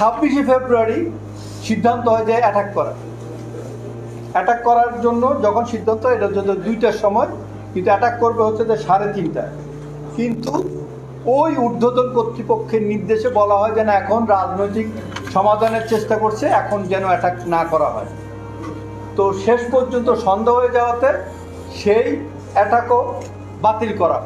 26 ফেব্রুয়ারি সিদ্ধান্ত হয় যে অ্যাটাক করার জন্য যখন সিদ্ধান্ত, এটা যদি 2টার সময়, কিন্তু অ্যাটাক করবে হচ্ছে যে 3:30টায়। কিন্তু ওই ঊর্ধ্বতন কর্তৃপক্ষের নির্দেশে বলা হয় যে না, এখন রাজনৈতিক সমাধানের চেষ্টা করছে, এখন যেন অ্যাটাক না করা হয়। তো শেষ পর্যন্ত সন্ধ্যা হয়ে যাওয়াতে সেই অ্যাটাকও বাতিল করা।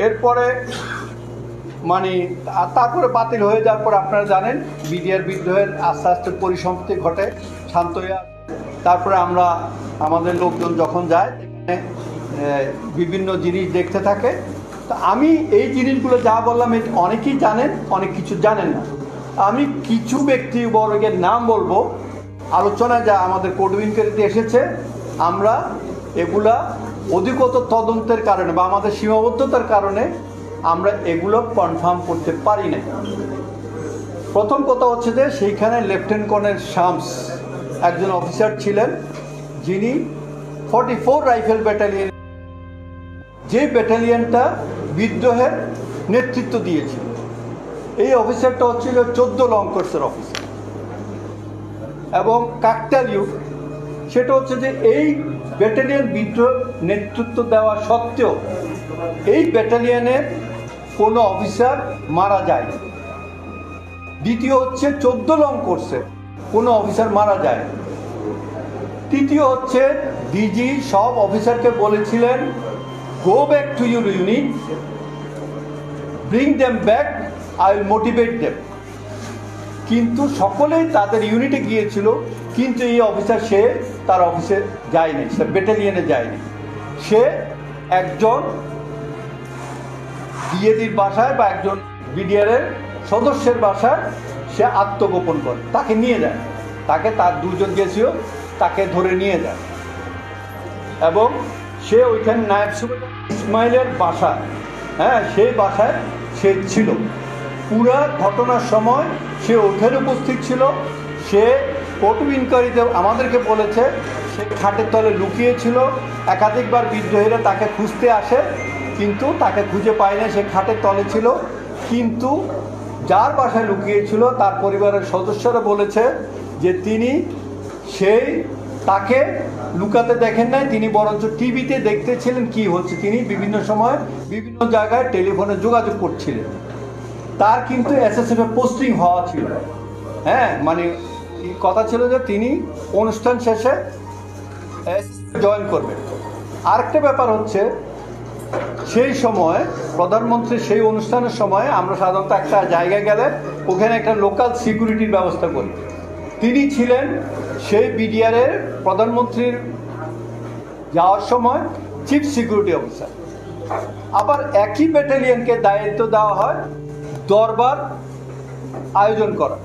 এরপরে তারপরে বাতিল হয়ে যাওয়ার পর আপনারা জানেন বিডিআর বিদ্রোহের আস্তে আস্তে পরিসমাপ্তি ঘটে, শান্ত হয়ে আসে। তারপরে আমাদের লোকজন যখন যায় এখানে বিভিন্ন জিনিস দেখতে থাকে। তো আমি এই জিনিসগুলো যা বললাম অনেকেই জানেন, অনেক কিছু জানেন না। আমি কিছু ব্যক্তিবর্গের নাম বলবো আলোচনায়, যা আমাদের কোর্ট ইনকোয়ারিতে এসেছে। আমরা এগুলা অধিকতর তদন্তের কারণে বা আমাদের সীমাবদ্ধতার কারণে আমরা এগুলো কনফার্ম করতে পারি না। প্রথম কথা হচ্ছে যে সেইখানে লেফটেন্যান্ট কর্নেল শামস একজন অফিসার ছিলেন, যিনি 44 রাইফেল ব্যাটালিয়ন, যে ব্যাটালিয়নটা বিদ্রোহের নেতৃত্ব দিয়েছিল। এই অফিসারটা হচ্ছিল 14 লং কোর্সের অফিসার। এবং কাকতালীয় সেটা হচ্ছে যে এই ব্যাটালিয়ন বিদ্রোহ নেতৃত্ব দেওয়া সত্ত্বেও এই ব্যাটালিয়নের কোনো অফিসার মারা যায়নি। দ্বিতীয় হচ্ছে 14 লং কোর্সে কোনো অফিসার মারা যায়। তৃতীয় হচ্ছে ডিজি সব অফিসারকে বলেছিলেন, go back to your unit, bring them back, I will motivate them. কিন্তু সকলেই তাদের ইউনিটে গিয়েছিল, কিন্তু এই অফিসার সে তার অফিসে যায়নি, সে ব্যাটালিয়নে যায়নি। সে একজন ডিএডির বাসায় বা একজন বিডিআরের সদস্যের বাসায় সে আত্মগোপন করে, তাকে নিয়ে যায়, তার 2 জন গেছিল, তাকে ধরে নিয়ে যায়। এবং সে ওইখানে নায়েব সুবেদার ইসমাইলের বাসা, সেই বাসায় সে ছিল। পুরা ঘটনার সময় সে ওখানে উপস্থিত ছিল। সে কোর্ট ইনকোয়ারিতে আমাদেরকে বলেছে সে খাটের তলে লুকিয়েছিল। একাধিকবার বিদ্রোহীরা তাকে খুঁজতে আসে, কিন্তু তাকে খুঁজে পায় না, সে খাটের তলে ছিল। কিন্তু যার বাসায় লুকিয়েছিল তার পরিবারের সদস্যরা বলেছে যে তাকে লুকাতে দেখেন নাই, তিনি বরঞ্চ টিভিতে দেখতেছিলেন কি হচ্ছে। তিনি বিভিন্ন সময় বিভিন্ন জায়গায় টেলিফোনে যোগাযোগ করছিলেন। তার কিন্তু এসএসএফে পোস্টিং হওয়া ছিল। কথা ছিল যে তিনি অনুষ্ঠান শেষে জয়েন করবেন। আরেকটা ব্যাপার হচ্ছে, সেই সময় প্রধানমন্ত্রীর সেই অনুষ্ঠানের সময় আমরা সাধারণত একটা জায়গায় গেলে ওখানে একটা লোকাল সিকিউরিটির ব্যবস্থা করি। তিনি ছিলেন সেই বিডিআরের প্রধানমন্ত্রীর যাওয়ার সময় চিফ সিকিউরিটি অফিসার। আবার একই ব্যাটালিয়নকে দায়িত্ব দেওয়া হয় দরবার আয়োজন করা।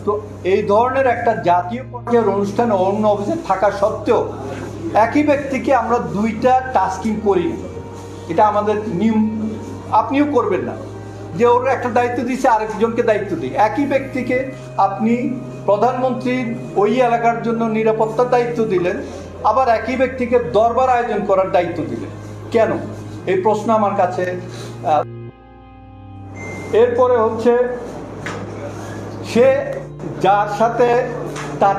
তো এই ধরনের একটা জাতীয় পর্যায়ের অনুষ্ঠানে অন্য অফিসে থাকা সত্ত্বেও একই ব্যক্তিকে আমরা 2টা টাস্কিং করি, এটা আমাদের নিয়ম। আপনিও করবেন না যে ওর একটা দায়িত্ব দিচ্ছে আরেকজনকে দায়িত্ব দিই। একই ব্যক্তিকে আপনি প্রধানমন্ত্রীর ওই এলাকার জন্য নিরাপত্তার দায়িত্ব দিলেন, আবার একই ব্যক্তিকে দরবার আয়োজন করার দায়িত্ব দিলেন, কেন? এই প্রশ্ন আমার কাছে। এরপরে হচ্ছে সে যার সাথে তার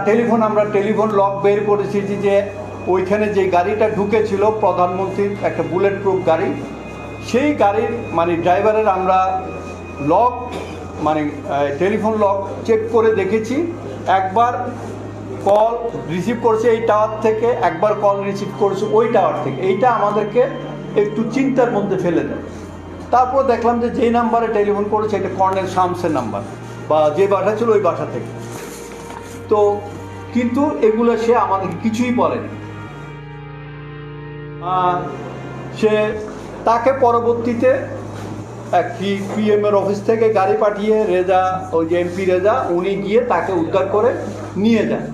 আমরা টেলিফোন লক বের করেছি, যে ওইখানে যে গাড়িটা ঢুকেছিল প্রধানমন্ত্রীর একটা বুলেট প্রুফ গাড়ি, সেই গাড়ির ড্রাইভারের আমরা লক টেলিফোন লক চেক করে দেখেছি। একবার কল রিসিভ করেছে এই টাওয়ার থেকে, একবার কল রিসিভ করেছে ওই টাওয়ার থেকে। এইটা আমাদেরকে একটু চিন্তার মধ্যে ফেলে দেয়। তারপর দেখলাম যে যেই নাম্বারে টেলিফোন করেছে এটা কর্নেল শামসের নাম্বার, বা যে বাসা ছিল ওই বাসা থেকে। তো কিন্তু এগুলো সে আমাদেরকে কিছুই বলেনি। তাকে পরবর্তীতে একটি পিএমের অফিস থেকে গাড়ি পাঠিয়ে ওই যে এমপি রেজা, উনি গিয়ে তাকে উদ্ধার করে নিয়ে যান।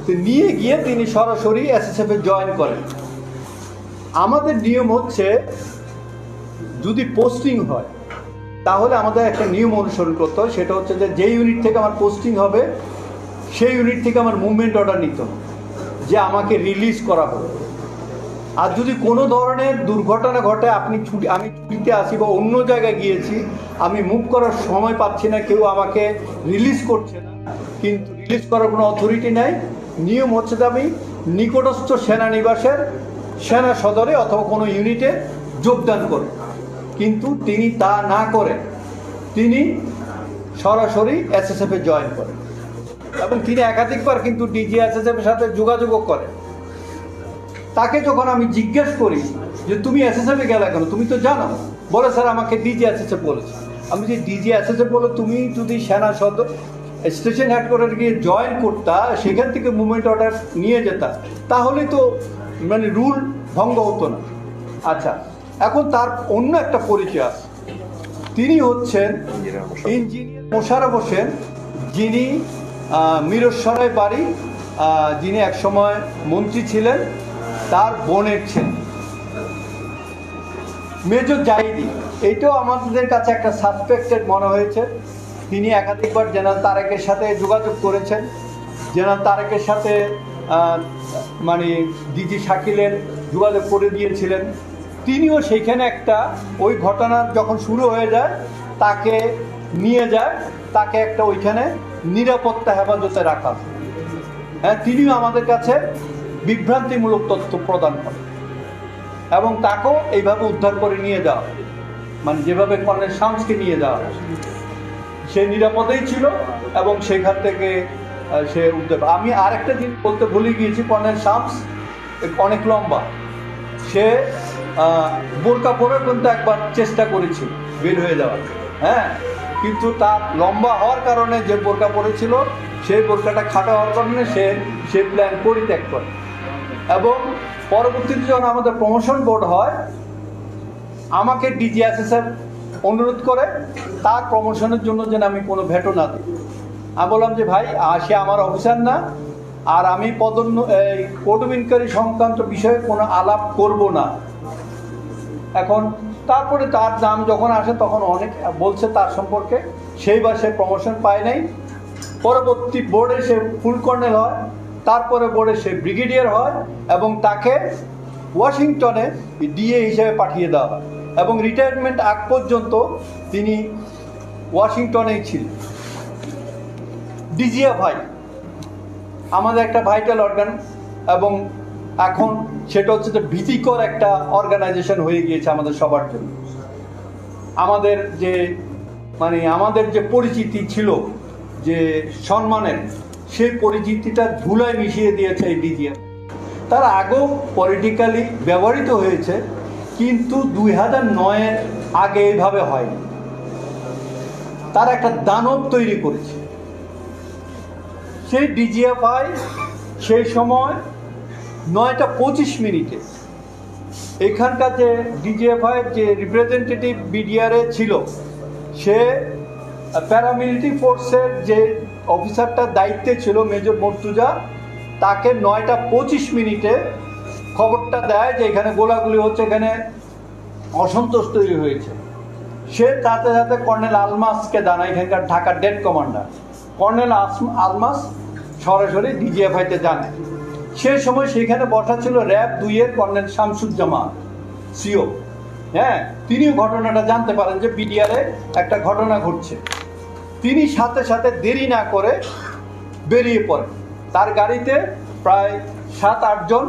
তো নিয়ে গিয়ে তিনি সরাসরি এসএসএফে জয়েন করেন। আমাদের নিয়ম হচ্ছে, যদি পোস্টিং হয় তাহলে আমাদের একটা নিয়ম অনুসরণ করতে হয়। সেটা হচ্ছে যে ইউনিট থেকে আমার পোস্টিং হবে সেই ইউনিট থেকে আমার মুভমেন্ট অর্ডার নিতে হবে যে আমাকে রিলিজ করা হবে। আর যদি কোনো ধরনের দুর্ঘটনা ঘটে, আমি ছুটিতে আসি বা অন্য জায়গায় গিয়েছি, আমি মুভ করার সময় পাচ্ছি না, কেউ আমাকে রিলিজ করছে না, কিন্তু রিলিজ করার কোনো অথরিটি নাই। নিয়ম হচ্ছে যে আমি নিকটস্থ সেনানিবাসের সেনা সদরে অথবা কোনো ইউনিটে যোগদান করে, কিন্তু তিনি তা না করে তিনি সরাসরি এসএসএফে জয়েন করেন এবং তিনি একাধিকবার কিন্তু ডিজি এসএসএফের সাথে যোগাযোগও করেন। তাকে যখন আমি জিজ্ঞেস করি যে তুমি এসএসএফে গেলে কেন, তুমি তো জানো, বলে স্যার আমাকে ডিজি এসএসএফ বলেছে। আমি যে ডিজি এসএসএফ বলে, তুমি যদি সেনা সদর স্টেশন হেডকোয়ার্টার গিয়ে জয়েন করতা, সেখান থেকে মুভমেন্ট অর্ডার নিয়ে যেতা, তাহলে তো মানে রুল ভঙ্গ হতো না। আচ্ছা, এখন তার অন্য একটা পরিচয় আছে, তিনি হচ্ছেন ইঞ্জিনিয়ার মোশাররফ হোসেন, যিনি মিরসরাই বাড়ি, যিনি একসময় মন্ত্রী ছিলেন, তার বোনের ছেলে মেজর জাহিদি। এইটাও আমাদের কাছে একটা সাসপেক্টেড মনে হয়েছে। তিনি একাধিকবার জেনারেল তারেকের সাথে যোগাযোগ করেছেন, জেনারেল তারেকের সাথে মানে ডিজি শাকিলের যোগাযোগ করে দিয়েছিলেন। তিনিও সেইখানে একটা ওই ঘটনা যখন শুরু হয়ে যায় তাকে নিয়ে যায়, তাকে একটা ওইখানে নিরাপত্তা হেফাজতে রাখা। হ্যাঁ, তিনিও আমাদের কাছে বিভ্রান্তিমূলক তথ্য প্রদান করেন এবং তাকেও এইভাবে উদ্ধার করে নিয়ে যাওয়া, মানে যেভাবে কর্নেল শামসকে নিয়ে যাওয়া, সে নিরাপদেই ছিল এবং সেখান থেকে সে উদ্ধার। আমি আরেকটা জিনিস বলতে ভুলে গিয়েছি, কর্নেল শামস অনেক লম্বা, সে বোরকা পরে কিন্তু একবার চেষ্টা করেছিল বের হয়ে যাওয়ার, হ্যাঁ, কিন্তু তার লম্বা হওয়ার কারণে যে বোরকা পরেছিল সেই বোরকাটা খাটো হওয়ার কারণে সে প্ল্যান পরিত্যাগ করে। এবং পরবর্তীতে যখন আমাদের প্রমোশন বোর্ড হয়, আমাকে ডিজি এসএসএফ অনুরোধ করে তার প্রমোশনের জন্য যেন আমি কোনো ভেটো না দিই। আমি বললাম যে ভাই, সে আমার অফিসার না, আর আমি কোর্ট ইনকোয়ারি সংক্রান্ত বিষয়ে কোনো আলাপ করব না। এখন তারপরে তার নাম যখন আসে তখন অনেক বলছে তার সম্পর্কে, সেইবার সে প্রমোশন পায় নাই। পরবর্তী বোর্ডে সে ফুল কর্নেল হয়, তারপরে বোর্ডে সে ব্রিগেডিয়ার হয় এবং তাকে ওয়াশিংটনে ডিএ হিসেবে পাঠিয়ে দেওয়া হয় এবং রিটায়ারমেন্ট আগ পর্যন্ত তিনি ওয়াশিংটনেই ছিলেন। ডিজিএফআই আমাদের একটা ভাইটাল অর্গান এবং এখন সেটা হচ্ছে যে ভীতিকর একটা অর্গানাইজেশন হয়ে গিয়েছে আমাদের সবার জন্য। আমাদের যে পরিচিতি ছিল, যে সম্মানের, সেই পরিচিতিটা ধুলায় মিশিয়ে দিয়েছে এই ডিজিএফ। তার আগেও পলিটিক্যালি ব্যবহৃত হয়েছে, কিন্তু 2009-এর আগে এইভাবে হয়নি। তারা একটা দানব তৈরি করেছে। সেই ডিজিএফআই সেই সময় 9:25 এখানকার যে ডিজিএফআইয়ের যে রিপ্রেজেন্টেটিভ বিডিআরে ছিল, সে প্যারামিলিটারি ফোর্সের যে অফিসারটার দায়িত্বে ছিল মেজর মর্তুজা, তাকে 9:25 খবরটা দেয় যে এখানে গোলাগুলি হচ্ছে, এখানে অসন্তোষ তৈরি হয়েছে। সে সাথে সাথে কর্নেল আলমাসকে জানায়, এখানকার ঢাকার ডেড কমান্ডার কর্নেল আলমাস সরাসরি ডিজিএফআইতে জানে। সেই সময় সেখানে বসা ছিল র্যাব 2-এর কর্নেল শামসুজ্জামান সিও। হ্যাঁ, তিনিও ঘটনাটা জানতে পারেন যে বিডিআরে একটা ঘটনা ঘটছে। তিনি সাথে সাথে দেরি না করে বেরিয়ে পড়েন। তার গাড়িতে প্রায় 7-8 জন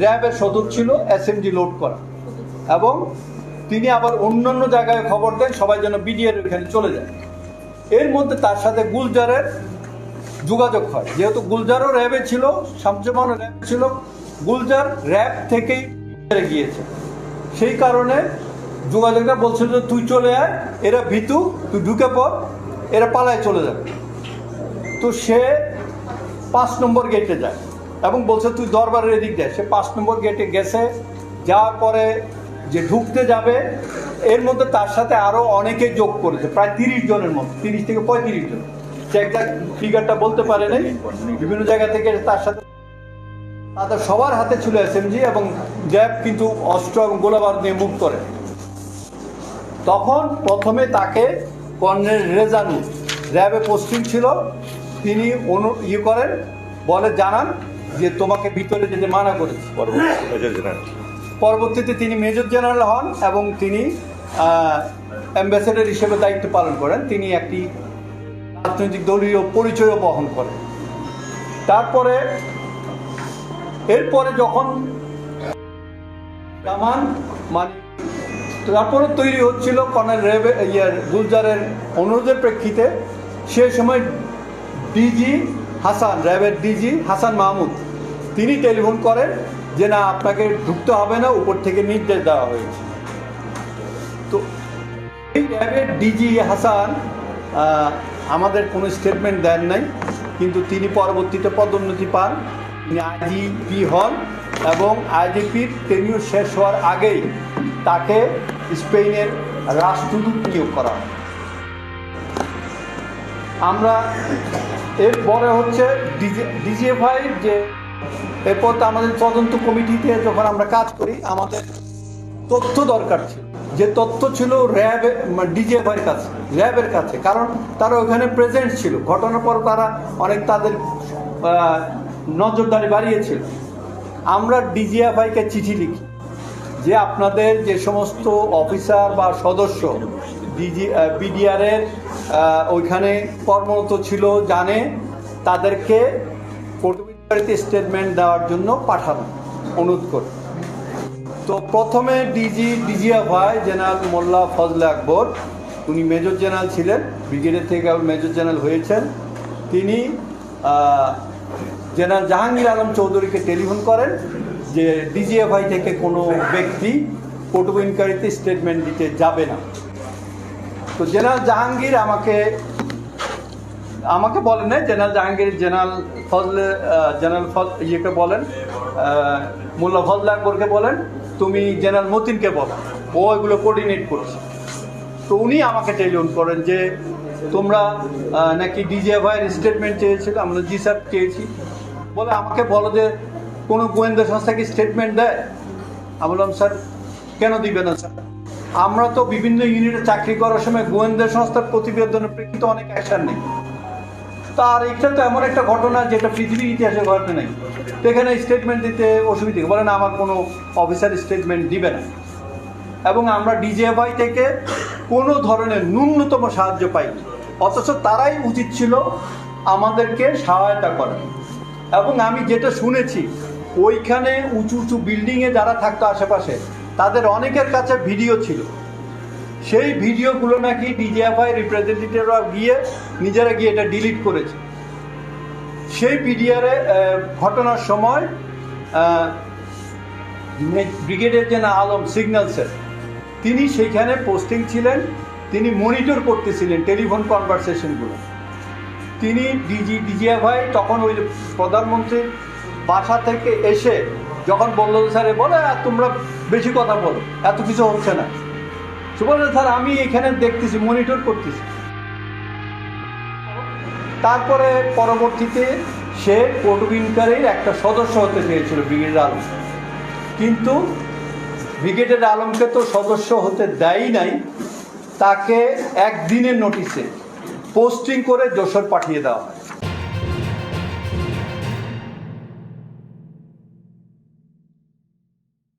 র্যাবের সদস্য ছিল, এসএমজি লোড করা, এবং তিনি আবার অন্যান্য জায়গায় খবর দেন সবাই যেন বিডিআর এখানে চলে যায়। এর মধ্যে তার সাথে গুলজারের যোগাযোগ হয়, যেহেতু গুলজারও র্যাবে ছিল, শামসুজ্জামানও র্যাব ছিল, গুলজার র্যাব থেকেই গিয়েছে। সেই কারণে যোগাযোগটা বলছিল যে তুই চলে আয়, এরা ভীতু, তুই ঢুকে পড়, এরা পালায় চলে যাবে। তো সে 5 নম্বর গেটে যায় এবং বলছে তুই দরবারের এদিক যায়। সে 5 নম্বর গেটে গেছে, যাওয়ার পরে যে ঢুকতে যাবে, এর মধ্যে তার সাথে আরও অনেকে যোগ করেছে, প্রায় 30 জনের মতো, 30 থেকে 35 জন। সে একটা ফিগারটা বলতে পারে নাই, বিভিন্ন জায়গা থেকে তার সাথে, তাদের সবার হাতে ছিল এসএমজি এবং র্যাব কিন্তু অস্ত্র এবং গোলাবারুদ নিয়ে মুভ করে। তখন প্রথমে তাকে কর্নেল রেজানু, র্যাবে পোস্টিং ছিল, তিনি করেন, বলে জানান যে তোমাকে ভিতরে যেতে মানা করেছে। পরবর্তীতে তিনি মেজর জেনারেল হন এবং তিনি অ্যাম্বাসেডর হিসেবে দায়িত্ব পালন করেন। তিনি একটি রাজনৈতিক দলীয় পরিচয়ও বহন করেন। এরপরে যখন জামান মানে তারপরে তৈরি হচ্ছিল কর্নেল গুলজারের অনুরোধের প্রেক্ষিতে, সে সময় ডিজি হাসান, র্যাবের ডিজি হাসান মাহমুদ, তিনি টেলিফোন করেন যে না, আপনাকে ঢুকতে হবে না, উপর থেকে নির্দেশ দেওয়া হয়েছে। তো এই র্যাবের ডিজি হাসান আমাদের কোনো স্টেটমেন্ট দেন নাই, কিন্তু তিনি পরবর্তীতে পদোন্নতি পান, তিনি আইজিপি হন এবং আইজিপির টেনিউর শেষ হওয়ার আগেই তাকে স্পেনের রাষ্ট্রদূত নিয়োগ করা হয়। আমরা এরপরে হচ্ছে ডিজিএফআই যে এরপর আমাদের তদন্ত কমিটিতে যখন আমরা কাজ করি, আমাদের তথ্য দরকার ছিল, যে তথ্য ছিল ডিজিএফআইয়ের কাছে, র্যাবের কাছে, কারণ তারা ওখানে প্রেজেন্ট ছিল। ঘটনার পর তারা অনেক তাদের নজরদারি বাড়িয়েছিল। আমরা ডিজিএফআইকে চিঠি লিখি যে আপনাদের যে সমস্ত অফিসার বা সদস্য বিডিআরের ওইখানে কর্মরত ছিল জানে, তাদেরকে পটুয়ারিতে স্টেটমেন্ট দেওয়ার জন্য পাঠানো অনুরোধ করে। তো প্রথমে ডিজিএফআই জেনারেল মোল্লা ফজলে আকবর, উনি মেজর জেনারেল ছিলেন, ব্রিগেডের থেকে মেজর জেনারেল হয়েছেন, তিনি জেনারেল জাহাঙ্গীর আলম চৌধুরীকে টেলিফোন করেন যে ডিজিএফআই থেকে কোনো ব্যক্তি পটু ইনকোয়ারিতে স্টেটমেন্ট দিতে যাবে না। তো জেনারেল জাহাঙ্গীর আমাকে বলেন না, জেনারেল জাহাঙ্গীর জেনারেল ইয়েকে বলেন, মোল্লা ফজলে আকবরকে বলেন তুমি জেনারেল মতিনকে বলো, ও এগুলো কোঅর্ডিনেট করছে। তো উনি আমাকে টেলিফোন করেন যে তোমরা নাকি ডিজিএফআইয়ের স্টেটমেন্ট চেয়েছিল। আমরা জি স্যার চেয়েছি। বলে আমাকে বলো যে কোনো গোয়েন্দা সংস্থা কি স্টেটমেন্ট দেয়? আমি বললাম স্যার কেন দিবে না স্যার, আমরা তো বিভিন্ন ইউনিটে চাকরি করার সময় গোয়েন্দা সংস্থার প্রতিবেদনের প্রেক্ষিতে অনেক অ্যাকশন নেই। তার এটা তো এমন একটা ঘটনা যেটা পৃথিবীর ইতিহাসে ঘটে নাই, তো এখানে স্টেটমেন্ট দিতে অসুবিধা বলে না, আমার কোনো অফিসার স্টেটমেন্ট দিবে না। এবং আমরা ডিজিএফআই থেকে কোনো ধরনের ন্যূনতম সাহায্য পাইনি, অথচ তারাই উচিত ছিল আমাদেরকে সহায়তা করা। এবং আমি যেটা শুনেছি, ওইখানে উঁচু উঁচু বিল্ডিংয়ে যারা থাকতো আশেপাশে, তাদের অনেকের কাছে ভিডিও ছিল। সেই ভিডিওগুলো নাকি ডিজিএফআই রিপ্রেজেন্টেটিভরা নিজেরা গিয়ে এটা ডিলিট করেছে। সেই পিডিআরে ঘটনার সময় brigadier general Alam signal sir, তিনি সেইখানে পোস্টিং ছিলেন, তিনি মনিটর করতেছিলেন টেলিফোন কনভারসেশনগুলো। তিনি ডিজিএফআই তখন ওই প্রধানমন্ত্রীর বাসা থেকে এসে যখন বললো স্যার বলে তোমরা বেশি কথা বলো, এত কিছু হচ্ছে না, সে বললেন স্যার আমি এখানে দেখতেছি, মনিটর করতেছি। তারপরে পরবর্তীতে সে পটু ইনকোয়ারির একটা সদস্য হতে চেয়েছিল ব্রিগেডিয়ার আলম, কিন্তু ব্রিগেডিয়ার আলমকে তো সদস্য হতে দেয়ই নাই, তাকে একদিনের নোটিশে পোস্টিং করে যশোর পাঠিয়ে দেওয়া হয়।